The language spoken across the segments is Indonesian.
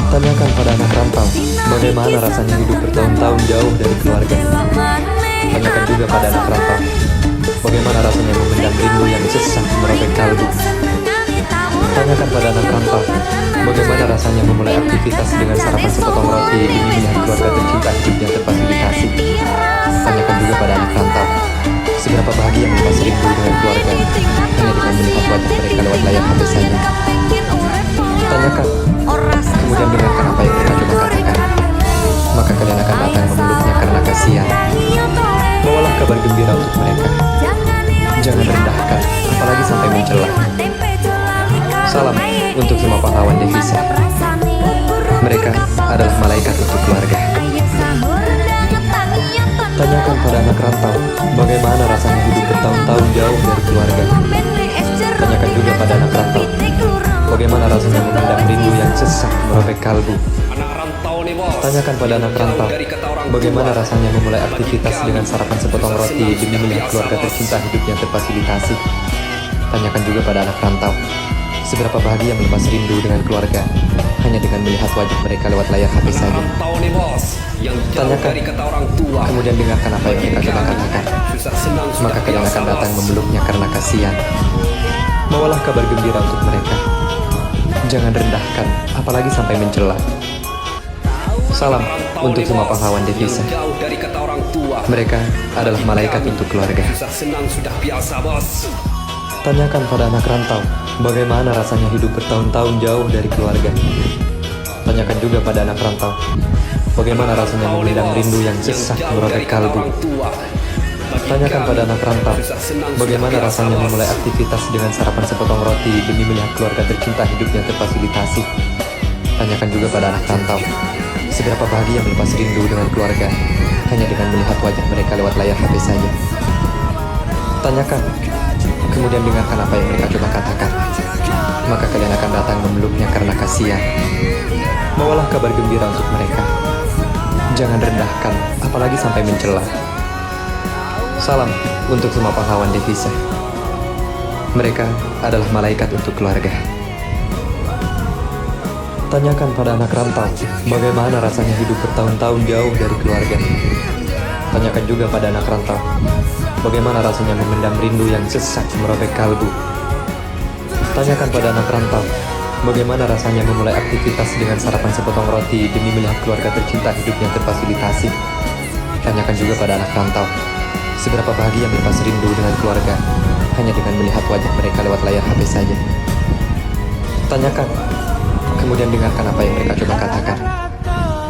Tanyakan pada anak rantau, bagaimana rasanya hidup bertahun-tahun jauh dari keluarga. Tanyakan juga pada anak rantau, bagaimana rasanya memendam rindu yang sesak merobek kalbu. Tanyakan pada anak rantau, bagaimana rasanya memulai aktivitas dengan sarapan sepotong roti demi melihat keluarga tercinta hidup yang terfasilitasi. Tanyakan juga pada anak rantau, seberapa bahagia melepas rindu dengan keluarga hanya dengan melihat wajah mereka lewat layar HP saja. Tanyakan, kemudian dengarkan apa yang mereka coba katakan. Maka kalian akan datang memeluknya karena kasihan. Bawalah kabar gembira untuk mereka. Jangan rendahkan, apalagi sampai mencela. Salam untuk semua pahlawan devisa. Mereka adalah malaikat untuk keluarga. Tanyakan pada anak rantau, bagaimana rasanya hidup bertahun-tahun jauh dari keluarga. Tanyakan juga pada anak rantau, bagaimana rasanya memendam rindu yang sesak merobek kalbu. Tanyakan pada anak rantau, bagaimana rasanya memulai aktivitas dengan sarapan sepotong roti demi melihat keluarga tercinta hidup yang terfasilitasi. Tanyakan juga pada anak rantau, seberapa bahagia melepas rindu dengan keluarga hanya dengan melihat wajah mereka lewat layar HP saja. Tanyakan, kemudian dengarkan apa yang mereka coba katakan. Maka kalian akan datang memeluknya karena kasihan. Bawalah kabar gembira untuk mereka. Jangan rendahkan, apalagi sampai mencela. Salam untuk semua pahlawan devisa. Mereka adalah malaikat untuk keluarga. Tanyakan pada anak rantau, bagaimana rasanya hidup bertahun-tahun jauh dari keluarga. Tanyakan juga pada anak rantau, bagaimana rasanya memendam rindu yang sesak merobek kalbu. Tanyakan pada anak rantau, bagaimana rasanya memulai aktivitas dengan sarapan sepotong roti demi melihat keluarga tercinta hidup yang terfasilitasi. Tanyakan juga pada anak rantau, seberapa bahagia melepas rindu dengan keluarga hanya dengan melihat wajah mereka lewat layar HP saja. Tanyakan, kemudian dengarkan apa yang mereka coba katakan. Maka kalian akan datang memeluknya karena kasihan. Bawalah kabar gembira untuk mereka. Jangan rendahkan, apalagi sampai mencela. Salam untuk semua pahlawan devisa. Mereka adalah malaikat untuk keluarga. Tanyakan pada anak rantau, bagaimana rasanya hidup bertahun-tahun jauh dari keluarga. Tanyakan juga pada anak rantau, bagaimana rasanya memendam rindu yang sesak merobek kalbu. Tanyakan pada anak rantau, bagaimana rasanya memulai aktivitas dengan sarapan sepotong roti demi melihat keluarga tercinta hidup yang terfasilitasi. Tanyakan juga pada anak rantau, seberapa bahagia melepas rindu dengan keluarga hanya dengan melihat wajah mereka lewat layar HP saja. Tanyakan, kemudian dengarkan apa yang mereka coba katakan.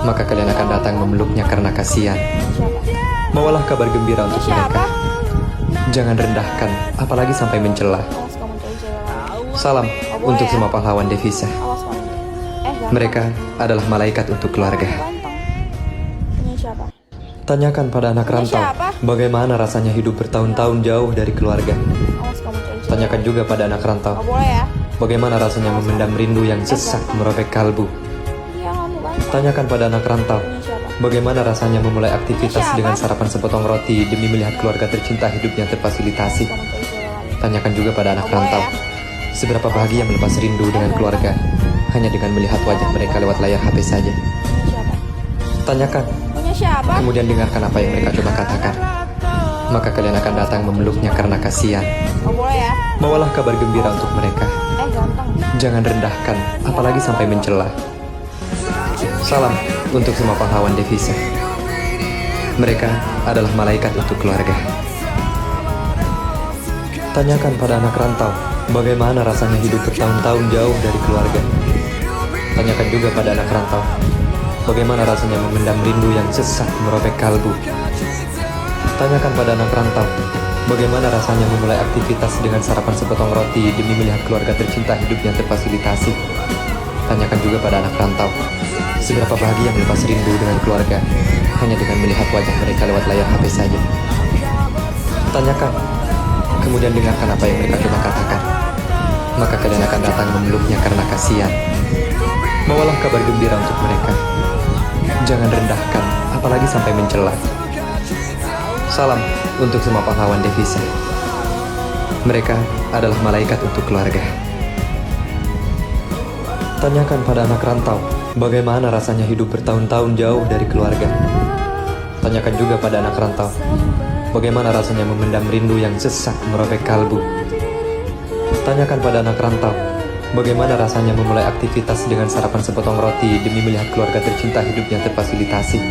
Maka kalian akan datang memeluknya karena kasihan. Bawalah kabar gembira untuk mereka. Jangan rendahkan, apalagi sampai mencela. Salam untuk semua pahlawan devisa. Mereka adalah malaikat untuk keluarga. Tanyakan pada anak rantau, bagaimana rasanya hidup bertahun-tahun jauh dari keluarga. Tanyakan juga pada anak rantau, bagaimana rasanya memendam rindu yang sesak merobek kalbu. Tanyakan pada anak rantau, bagaimana rasanya memulai aktivitas dengan sarapan sepotong roti demi melihat keluarga tercinta hidup yang terfasilitasi. Tanyakan juga pada anak rantau, seberapa bahagia melepas rindu dengan keluarga hanya dengan melihat wajah mereka lewat layar HP saja. Tanyakan, kemudian dengarkan apa yang mereka coba katakan. Maka kalian akan datang memeluknya karena kasihan. Bawalah kabar gembira untuk mereka. Jangan rendahkan, apalagi sampai mencela. Salam untuk semua pahlawan devisa. Mereka adalah malaikat untuk keluarga. Tanyakan pada anak rantau, bagaimana rasanya hidup bertahun-tahun jauh dari keluarga. Tanyakan juga pada anak rantau, bagaimana rasanya memendam rindu yang sesak merobek kalbu. Tanyakan pada anak rantau, bagaimana rasanya memulai aktivitas dengan sarapan sepotong roti demi melihat keluarga tercinta hidup yang terfasilitasi. Tanyakan juga pada anak rantau, seberapa bahagia melepas rindu dengan keluarga hanya dengan melihat wajah mereka lewat layar HP saja. Tanyakan, kemudian dengarkan apa yang mereka coba katakan. Maka kalian akan datang memeluknya karena kasihan. Bawalah kabar gembira untuk mereka. Jangan rendahkan, apalagi sampai mencela. Salam untuk semua pahlawan devisa. Mereka adalah malaikat untuk keluarga. Tanyakan pada anak rantau, Bagaimana rasanya hidup bertahun-tahun jauh dari keluarga? Tanyakan juga pada anak rantau. Bagaimana rasanya memendam rindu yang sesak merobek kalbu? Tanyakan pada anak rantau. Bagaimana rasanya memulai aktivitas dengan sarapan sepotong roti demi melihat keluarga tercinta hidupnya terfasilitasi?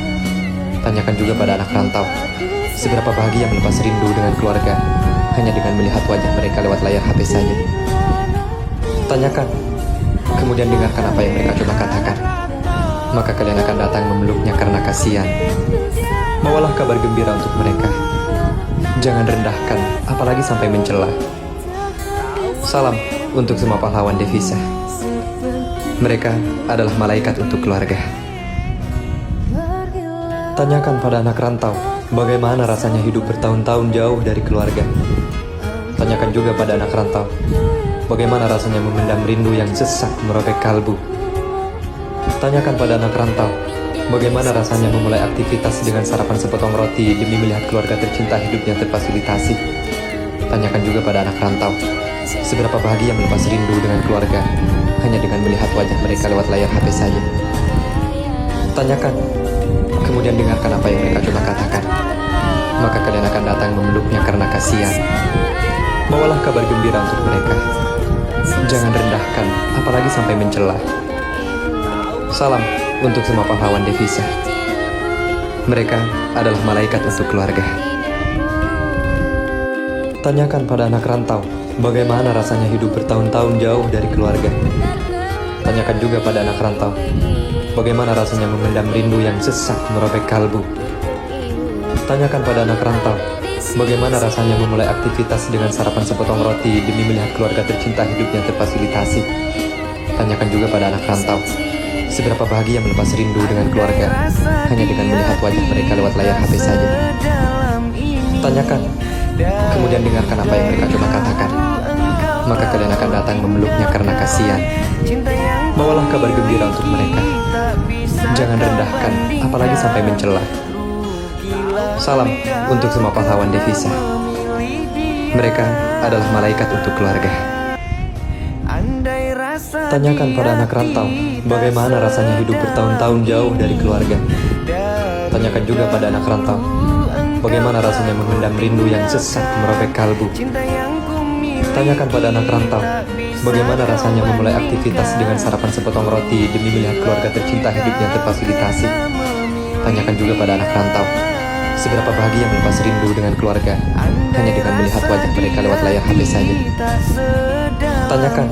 Tanyakan juga pada anak rantau. Seberapa bahagia melepas rindu dengan keluarga hanya dengan melihat wajah mereka lewat layar HP saja. Tanyakan, kemudian dengarkan apa yang mereka coba katakan. Maka kalian akan datang memeluknya karena kasihan. Bawalah kabar gembira untuk mereka. Jangan rendahkan, apalagi sampai mencela. Salam untuk semua pahlawan devisa. Mereka adalah malaikat untuk keluarga. Tanyakan pada anak rantau, bagaimana rasanya hidup bertahun-tahun jauh dari keluarga. Tanyakan juga pada anak rantau, bagaimana rasanya memendam rindu yang sesak merobek kalbu. Tanyakan pada anak rantau, bagaimana rasanya memulai aktivitas dengan sarapan sepotong roti demi melihat keluarga tercinta hidupnya terfasilitasi. Tanyakan juga pada anak rantau, seberapa bahagia melepas rindu dengan keluarga hanya dengan melihat wajah mereka lewat layar HP saja. Tanyakan, kemudian dengarkan apa yang mereka coba katakan. Maka kalian akan datang memeluknya karena kasihan. Bawalah kabar gembira untuk mereka. Jangan rendahkan, apalagi sampai mencela. Salam untuk semua pahlawan devisa. Mereka adalah malaikat untuk keluarga. Tanyakan pada anak rantau, bagaimana rasanya hidup bertahun-tahun jauh dari keluarga. Tanyakan juga pada anak rantau, bagaimana rasanya memendam rindu yang sesak merobek kalbu. Tanyakan pada anak rantau, bagaimana rasanya memulai aktivitas dengan sarapan sepotong roti demi melihat keluarga tercinta hidupnya terfasilitasi. Tanyakan juga pada anak rantau, seberapa bahagia melepas rindu dengan keluarga hanya dengan melihat wajah mereka lewat layar HP saja. Tanyakan, kemudian dengarkan apa yang mereka coba katakan. Maka kalian akan datang memeluknya karena kasihan. Bawalah kabar gembira untuk mereka. Jangan rendahkan, apalagi sampai mencela. Salam untuk semua pahlawan devisa. Mereka adalah malaikat untuk keluarga. Tanyakan pada anak rantau, bagaimana rasanya hidup bertahun-tahun jauh dari keluarga. Tanyakan juga pada anak rantau, bagaimana rasanya memendam rindu yang sesak merobek kalbu. Tanyakan pada anak rantau, bagaimana rasanya memulai aktivitas dengan sarapan sepotong roti demi melihat keluarga tercinta hidupnya terfasilitasi. Tanyakan juga pada anak rantau, seberapa bahagia melepas rindu dengan keluarga hanya dengan melihat wajah mereka lewat layar HP saja. Tanyakan,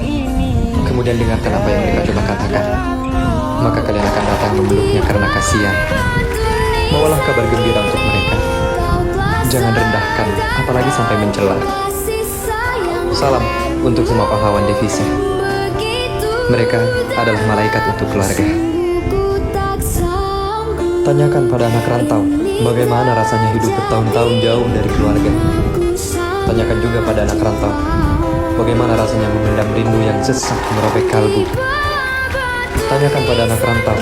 kemudian dengarkan apa yang mereka coba katakan. Maka kalian akan datang memeluknya karena kasihan. Bawalah kabar gembira untuk mereka. Jangan rendahkan, apalagi sampai mencela. Salam untuk semua pahlawan devisa. Mereka adalah malaikat untuk keluarga. Tanyakan pada anak rantau, bagaimana rasanya hidup bertahun-tahun jauh dari keluarga. Tanyakan juga pada anak rantau, bagaimana rasanya memendam rindu yang sesak merobek kalbu. Tanyakan pada anak rantau,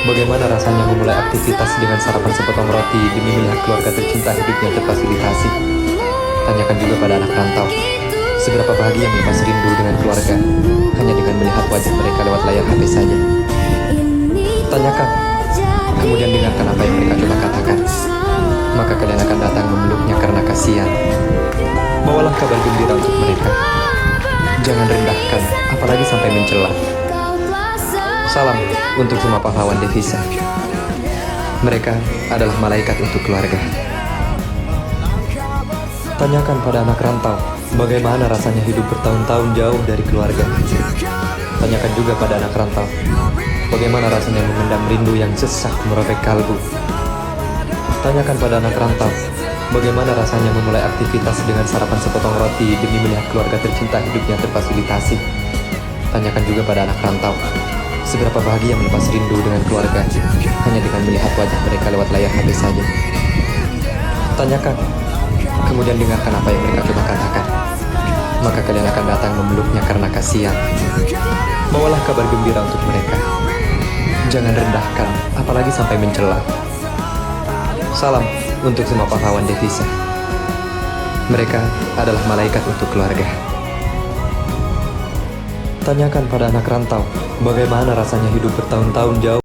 bagaimana rasanya memulai aktivitas dengan sarapan sepotong roti demi melihat keluarga tercinta hidupnya terfasilitasi. Tanyakan juga pada anak rantau, seberapa bahagia melepas rindu dengan keluarga hanya dengan melihat wajah mereka lewat layar HP saja. Tanyakan, kemudian dengarkan apa yang mereka coba katakan. Maka kalian akan datang memeluknya karena kasihan. Bawalah kabar gembira untuk mereka. Jangan rendahkan, apalagi sampai mencela. Salam untuk semua pahlawan devisa. Mereka adalah malaikat untuk keluarga. Tanyakan pada anak rantau, bagaimana rasanya hidup bertahun-tahun jauh dari keluarga. Tanyakan juga pada anak rantau, bagaimana rasanya memendam rindu yang sesak merobek kalbu. Tanyakan pada anak rantau, bagaimana rasanya memulai aktivitas dengan sarapan sepotong roti demi melihat keluarga tercinta hidupnya terfasilitasi. Tanyakan juga pada anak rantau, seberapa bahagia melepas rindu dengan keluarga hanya dengan melihat wajah mereka lewat layar HP saja. Tanyakan, kemudian dengarkan apa yang mereka coba katakan. Maka kalian akan datang memeluknya karena kasihan. Bawalah kabar gembira untuk mereka. Jangan rendahkan, apalagi sampai mencela. Salam untuk semua pahlawan devisa. Mereka adalah malaikat untuk keluarga. Tanyakan pada anak rantau, bagaimana rasanya hidup bertahun-tahun jauh